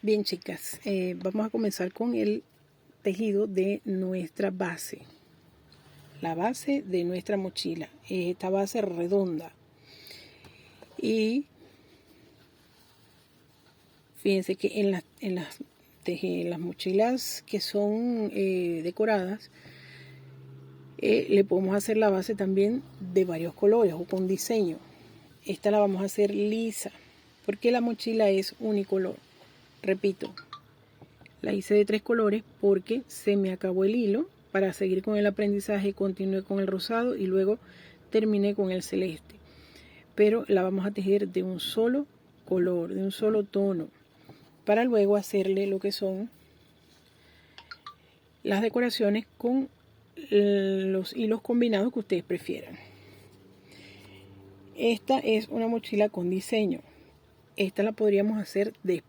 Bien, chicas, vamos a comenzar con el tejido de nuestra base. La base de nuestra mochila. Esta base redonda. Y fíjense que en las mochilas que son decoradas, le podemos hacer la base también de varios colores o con diseño. Esta la vamos a hacer lisa porque la mochila es unicolor. Repito, la hice de 3 colores porque se me acabó el hilo. Para seguir con el aprendizaje continué con el rosado y luego terminé con el celeste. Pero la vamos a tejer de un solo color, de un solo tono, para luego hacerle lo que son las decoraciones con los hilos combinados que ustedes prefieran. Esta es una mochila con diseño. Esta la podríamos hacer después.